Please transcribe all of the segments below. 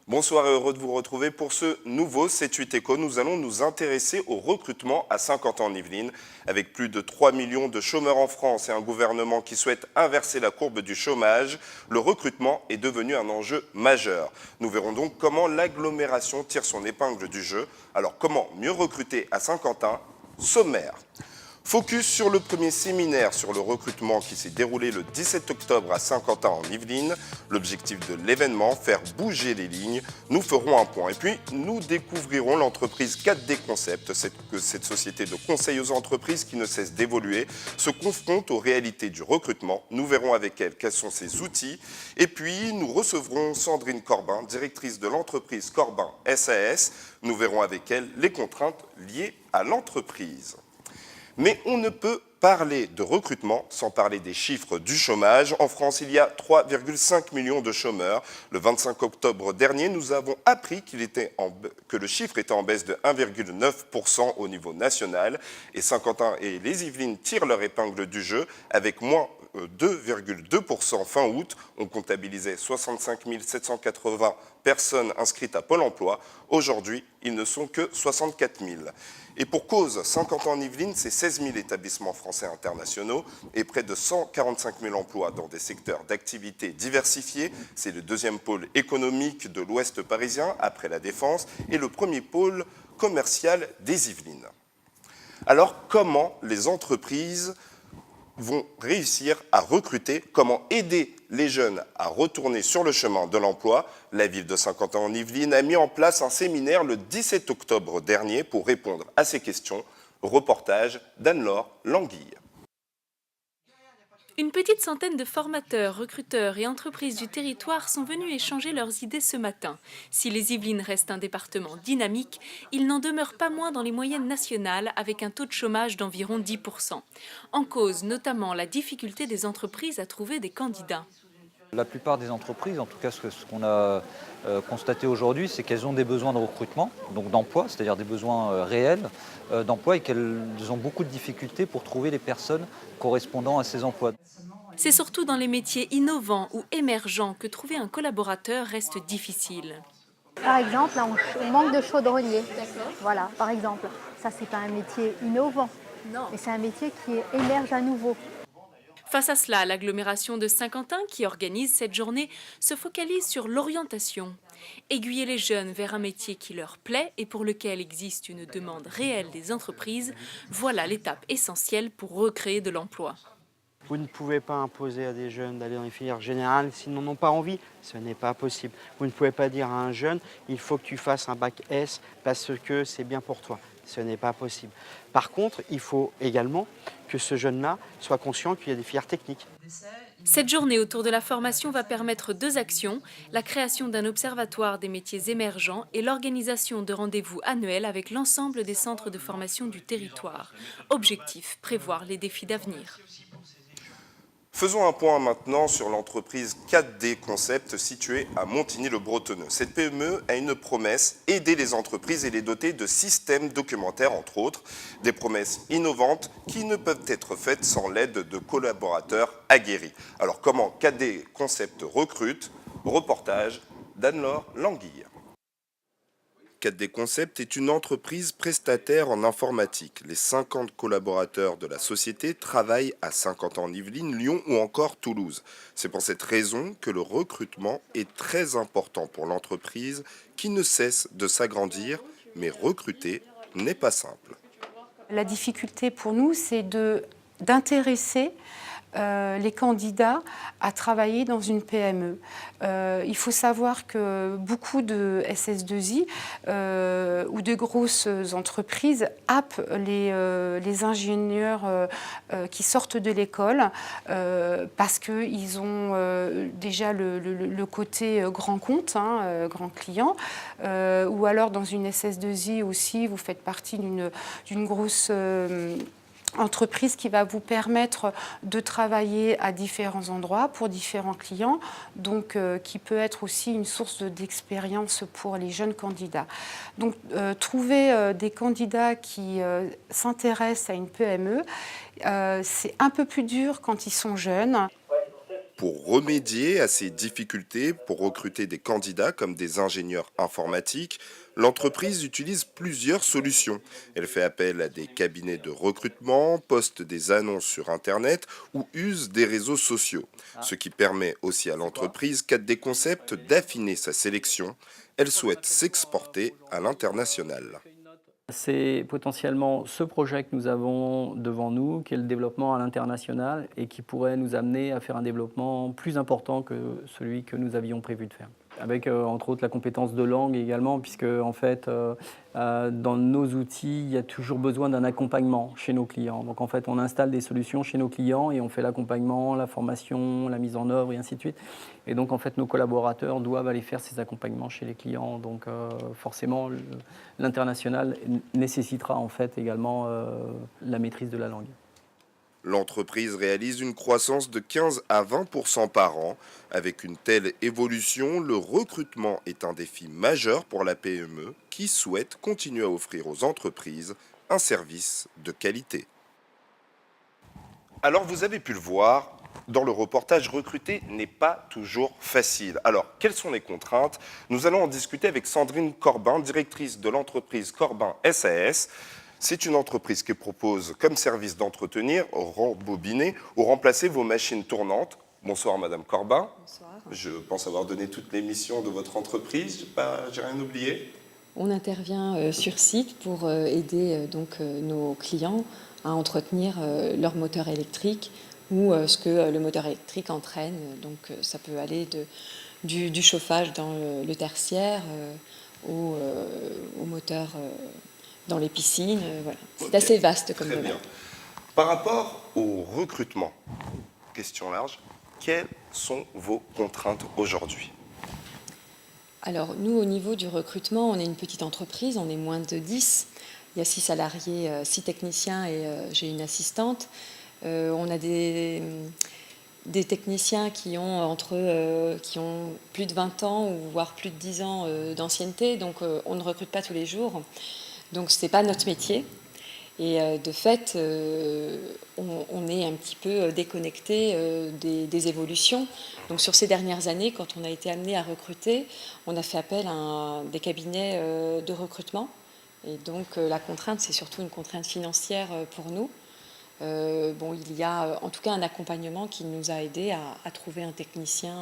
Bonsoir et heureux de vous retrouver pour ce nouveau C8 Éco. Nous allons nous intéresser au recrutement à Saint-Quentin-en-Yvelines. Avec plus de 3 millions de chômeurs en France et un gouvernement qui souhaite inverser la courbe du chômage, le recrutement est devenu un enjeu majeur. Nous verrons donc comment l'agglomération tire son épingle du jeu. Alors comment mieux recruter à Saint-Quentin? Sommaire. Focus sur le premier séminaire sur le recrutement qui s'est déroulé le 17 octobre à Saint-Quentin-en-Yvelines. L'objectif de l'événement, faire bouger les lignes. Nous ferons un point. Et puis, nous découvrirons l'entreprise 4D Concept. Cette société de conseil aux entreprises qui ne cesse d'évoluer se confronte aux réalités du recrutement. Nous verrons avec elle quels sont ses outils. Et puis, nous recevrons Sandrine Corbin, directrice de l'entreprise Corbin SAS. Nous verrons avec elle les contraintes liées à l'entreprise. Mais on ne peut parler de recrutement sans parler des chiffres du chômage. En France, il y a 3,5 millions de chômeurs. Le 25 octobre dernier, nous avons appris que le chiffre était en baisse de 1,9% au niveau national. Et Saint-Quentin et les Yvelines tirent leur épingle du jeu avec moins 2,2% fin août. On comptabilisait 65 780 personnes inscrites à Pôle emploi. Aujourd'hui, ils ne sont que 64 000. Et pour cause, Saint-Quentin-en-Yvelines, c'est 16 000 établissements français internationaux et près de 145 000 emplois dans des secteurs d'activité diversifiés. C'est le deuxième pôle économique de l'Ouest parisien, après la Défense, et le premier pôle commercial des Yvelines. Alors, comment les entreprises vont réussir à recruter? Comment aider les jeunes à retourner sur le chemin de l'emploi? La ville de Saint-Quentin-en-Yvelines a mis en place un séminaire le 17 octobre dernier pour répondre à ces questions. Reportage d'Anne-Laure Languille. Une petite centaine de formateurs, recruteurs et entreprises du territoire sont venus échanger leurs idées ce matin. Si les Yvelines restent un département dynamique, il n'en demeure pas moins dans les moyennes nationales avec un taux de chômage d'environ 10%. En cause notamment la difficulté des entreprises à trouver des candidats. La plupart des entreprises, en tout cas ce qu'on a constaté aujourd'hui, c'est qu'elles ont des besoins de recrutement, donc d'emploi, c'est-à-dire des besoins réels d'emploi et qu'elles ont beaucoup de difficultés pour trouver les personnes correspondant à ces emplois. C'est surtout dans les métiers innovants ou émergents que trouver un collaborateur reste difficile. Par exemple, là, on manque de chaudronniers. Voilà, par exemple. Ça, c'est pas un métier innovant, mais c'est un métier qui émerge à nouveau. Face à cela, l'agglomération de Saint-Quentin, qui organise cette journée, se focalise sur l'orientation. Aiguiller les jeunes vers un métier qui leur plaît et pour lequel existe une demande réelle des entreprises, voilà l'étape essentielle pour recréer de l'emploi. Vous ne pouvez pas imposer à des jeunes d'aller dans les filières générales s'ils n'en ont pas envie. Ce n'est pas possible. Vous ne pouvez pas dire à un jeune, il faut que tu fasses un bac S parce que c'est bien pour toi. Ce n'est pas possible. Par contre, il faut également que ce jeune-là soit conscient qu'il y a des filières techniques. Cette journée autour de la formation va permettre deux actions, la création d'un observatoire des métiers émergents et l'organisation de rendez-vous annuels avec l'ensemble des centres de formation du territoire. Objectif, prévoir les défis d'avenir. Faisons un point maintenant sur l'entreprise 4D Concept située à Montigny-le-Bretonneux. Cette PME a une promesse, aider les entreprises et les doter de systèmes documentaires, entre autres. Des promesses innovantes qui ne peuvent être faites sans l'aide de collaborateurs aguerris. Alors comment 4D Concept recrute? Reportage d'Anne-Laure Languille. 4D Concept est une entreprise prestataire en informatique. Les 50 collaborateurs de la société travaillent à Saint-Quentin-en-Yvelines, Lyon ou encore Toulouse. C'est pour cette raison que le recrutement est très important pour l'entreprise qui ne cesse de s'agrandir, mais recruter n'est pas simple. La difficulté pour nous, c'est d'intéresser les candidats à travailler dans une PME. Il faut savoir que beaucoup de SS2I ou de grosses entreprises happent les ingénieurs qui sortent de l'école parce qu'ils ont déjà le côté grand compte, grand client, ou alors dans une SS2I aussi, vous faites partie d'une grosse entreprise qui va vous permettre de travailler à différents endroits pour différents clients, donc qui peut être aussi une source d'expérience pour les jeunes candidats. Donc trouver des candidats qui s'intéressent à une PME, c'est un peu plus dur quand ils sont jeunes. Pour remédier à ces difficultés, pour recruter des candidats comme des ingénieurs informatiques, l'entreprise utilise plusieurs solutions. Elle fait appel à des cabinets de recrutement, poste des annonces sur Internet ou use des réseaux sociaux. Ce qui permet aussi à l'entreprise, cadre des concepts, d'affiner sa sélection. Elle souhaite s'exporter à l'international. C'est potentiellement ce projet que nous avons devant nous, qui est le développement à l'international et qui pourrait nous amener à faire un développement plus important que celui que nous avions prévu de faire. Avec entre autres la compétence de langue également, puisque en fait dans nos outils, il y a toujours besoin d'un accompagnement chez nos clients. Donc en fait on installe des solutions chez nos clients et on fait l'accompagnement, la formation, la mise en œuvre et ainsi de suite. Et donc en fait nos collaborateurs doivent aller faire ces accompagnements chez les clients. Donc forcément l'international nécessitera en fait également la maîtrise de la langue. L'entreprise réalise une croissance de 15 à 20% par an. Avec une telle évolution, le recrutement est un défi majeur pour la PME qui souhaite continuer à offrir aux entreprises un service de qualité. Alors vous avez pu le voir, dans le reportage, recruter n'est pas toujours facile. Alors, quelles sont les contraintes? Nous allons en discuter avec Sandrine Corbin, directrice de l'entreprise Corbin SAS. C'est une entreprise qui propose comme service d'entretenir, rembobiner ou remplacer vos machines tournantes. Bonsoir Madame Corbin. Bonsoir. Je pense avoir donné toutes les missions de votre entreprise. J'ai rien oublié. On intervient sur site pour aider nos clients à entretenir leur moteur électrique ou ce que le moteur électrique entraîne. Donc ça peut aller du chauffage dans le tertiaire au moteur dans les piscines. Voilà. C'est assez vaste comme domaine. Bien. Par rapport au recrutement, question large, quelles sont vos contraintes aujourd'hui? Alors nous, au niveau du recrutement, on est une petite entreprise, on est moins de 10. Il y a 6 salariés, 6 techniciens et j'ai une assistante. On a des techniciens qui ont plus de 20 ans ou voire plus de 10 ans d'ancienneté, donc on ne recrute pas tous les jours. Donc ce n'est pas notre métier. Et de fait, on est un petit peu déconnecté des évolutions. Donc sur ces dernières années, quand on a été amené à recruter, on a fait appel à des cabinets de recrutement. Et donc la contrainte, c'est surtout une contrainte financière pour nous. Il y a en tout cas un accompagnement qui nous a aidés à trouver un technicien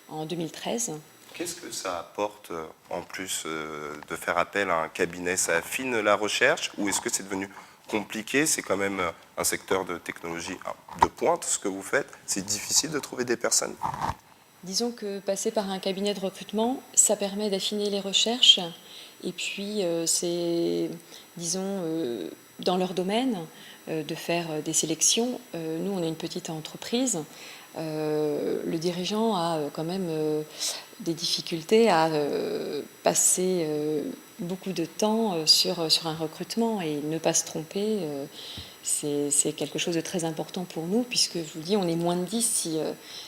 en 2013. Qu'est-ce que ça apporte en plus de faire appel à un cabinet? Ça affine la recherche ou est-ce que c'est devenu compliqué? C'est quand même un secteur de technologie de pointe, ce que vous faites. C'est difficile de trouver des personnes? Disons que passer par un cabinet de recrutement, ça permet d'affiner les recherches. Et puis, c'est, disons, dans leur domaine, de faire des sélections. Nous, on est une petite entreprise. Le dirigeant a quand même des difficultés à passer beaucoup de temps sur un recrutement et ne pas se tromper. C'est quelque chose de très important pour nous puisque, je vous dis, on est moins de 10.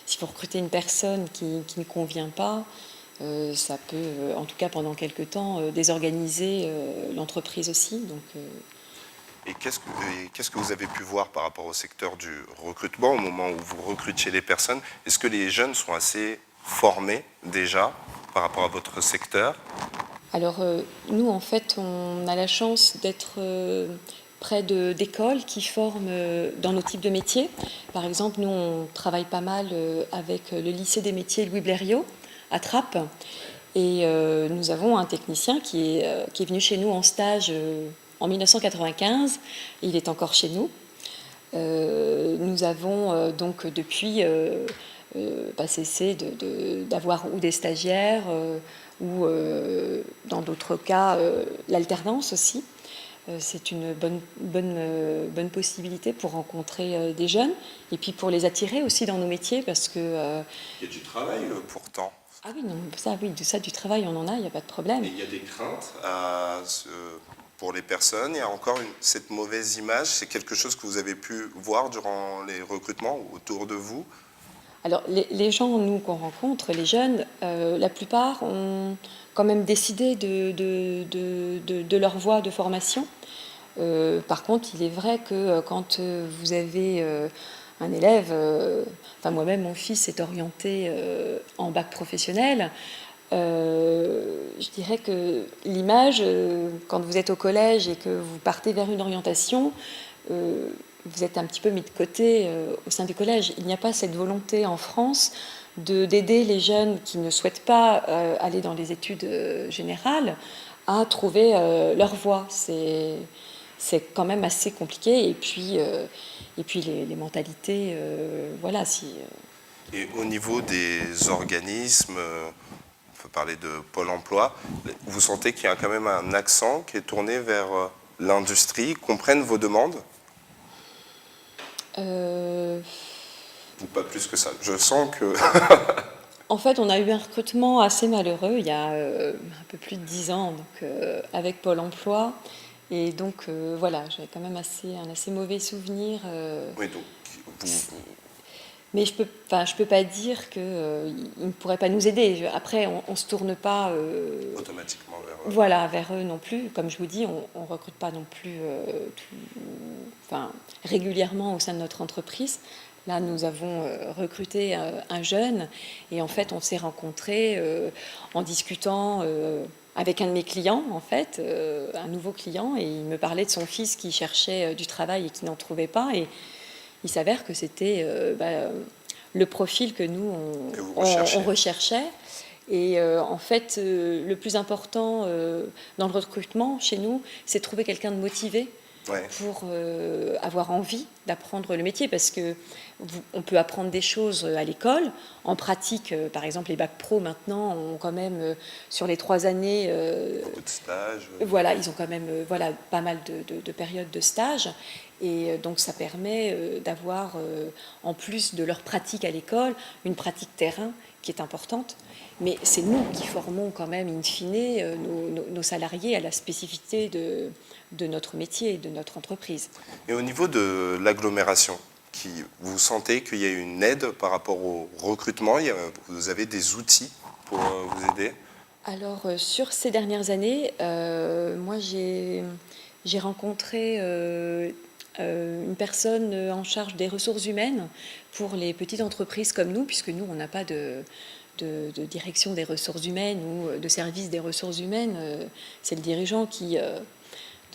Si vous recrutez une personne qui ne convient pas, ça peut, en tout cas pendant quelques temps, désorganiser l'entreprise aussi. Donc, Et qu'est-ce que vous avez pu voir par rapport au secteur du recrutement au moment où vous recrutiez les personnes? Est-ce que les jeunes sont assez formés déjà par rapport à votre secteur? Alors, nous, en fait, on a la chance d'être près d'écoles qui forment dans nos types de métiers. Par exemple, nous, on travaille pas mal avec le lycée des métiers Louis Blériot à Trappes. Et nous avons un technicien qui est venu chez nous en stage en 1995. Il est encore chez nous. Nous avons donc depuis pas cessé d'avoir ou des stagiaires ou dans d'autres cas l'alternance aussi. C'est une bonne possibilité pour rencontrer des jeunes et puis pour les attirer aussi dans nos métiers parce que... Il y a du travail pourtant. Ah oui, non, ça, du travail, on en a, il n'y a pas de problème. Et il y a des craintes pour les personnes. Il y a encore cette mauvaise image. C'est quelque chose que vous avez pu voir durant les recrutements autour de vous? Alors, les gens, nous, qu'on rencontre, les jeunes, la plupart ont quand même décidé de leur voie de formation. Par contre, il est vrai que quand vous avez un élève, enfin moi-même mon fils est orienté en bac professionnel, je dirais que l'image, quand vous êtes au collège et que vous partez vers une orientation, vous êtes un petit peu mis de côté au sein du collège. Il n'y a pas cette volonté en France d'aider les jeunes qui ne souhaitent pas aller dans les études générales à trouver leur voie. C'est quand même assez compliqué. Et puis les mentalités, voilà. Et au niveau des organismes, on peut parler de Pôle emploi, vous sentez qu'il y a quand même un accent qui est tourné vers l'industrie, comprennent vos demandes? Ou pas plus que ça? Je sens que... En fait, on a eu un recrutement assez malheureux il y a un peu plus de 10 ans donc, avec Pôle emploi. Et donc, voilà, j'avais quand même un assez mauvais souvenir. Oui, donc Mais je peux pas dire qu'ils ne pourraient pas nous aider. Après, on ne se tourne pas automatiquement vers... Voilà, vers eux non plus. Comme je vous dis, on ne recrute pas non plus régulièrement au sein de notre entreprise. Là, nous avons recruté un jeune et en fait, on s'est rencontrés en discutant avec un de mes clients, en fait, un nouveau client, et il me parlait de son fils qui cherchait du travail et qui n'en trouvait pas. Et il s'avère que c'était le profil que nous, on recherchait. Et en fait, le plus important dans le recrutement chez nous, c'est de trouver quelqu'un de motivé pour avoir envie d'apprendre le métier, parce qu'on peut apprendre des choses à l'école. En pratique, par exemple, les bacs pro maintenant ont quand même, sur les 3 années, beaucoup de stages. Voilà, ils ont quand même pas mal de périodes de stage. Et donc ça permet d'avoir, en plus de leur pratique à l'école, une pratique terrain qui est importante. Mais c'est nous qui formons quand même, in fine, nos salariés à la spécificité de notre métier et de notre entreprise. Et au niveau de l'agglomération, vous sentez qu'il y a une aide par rapport au recrutement? Vous avez des outils pour vous aider? Alors, sur ces dernières années, moi j'ai rencontré une personne en charge des ressources humaines pour les petites entreprises comme nous, puisque nous, on n'a pas de direction des ressources humaines ou de service des ressources humaines. C'est le dirigeant qui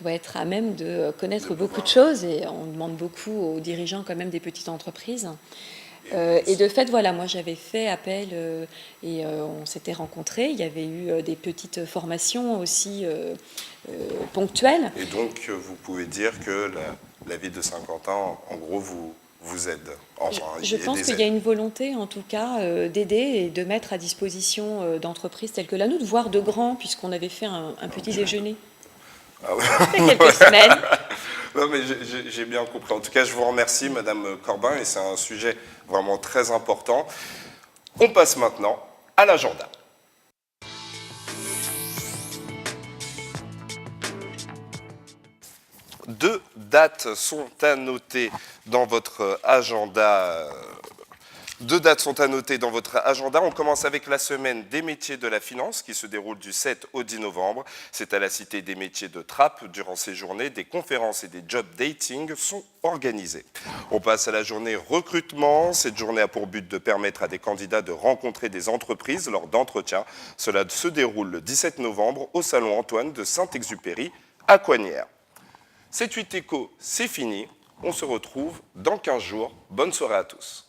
doit être à même de connaître beaucoup de choses, et on demande beaucoup aux dirigeants quand même des petites entreprises. Et de fait, voilà, moi j'avais fait appel et on s'était rencontrés. Il y avait eu des petites formations aussi ponctuelles. Et donc, vous pouvez dire que la ville de Saint-Quentin, en gros, vous aide. Enfin, je pense qu'il y a une volonté, en tout cas, d'aider et de mettre à disposition d'entreprises telles que la nôtre, voire de grands, puisqu'on avait fait un petit déjeuner. Ah ouais. Il y a quelques semaines. Non, mais j'ai bien compris. En tout cas, je vous remercie, Madame Corbin, et c'est un sujet vraiment très important. On passe maintenant à l'agenda. Deux dates sont à noter dans votre agenda. On commence avec la semaine des métiers de la finance qui se déroule du 7 au 10 novembre. C'est à la Cité des métiers de Trappes. Durant ces journées, des conférences et des job dating sont organisés. On passe à la journée recrutement. Cette journée a pour but de permettre à des candidats de rencontrer des entreprises lors d'entretiens. Cela se déroule le 17 novembre au Salon Antoine de Saint-Exupéry à Coignières. 7-8 éco, c'est fini. On se retrouve dans 15 jours. Bonne soirée à tous.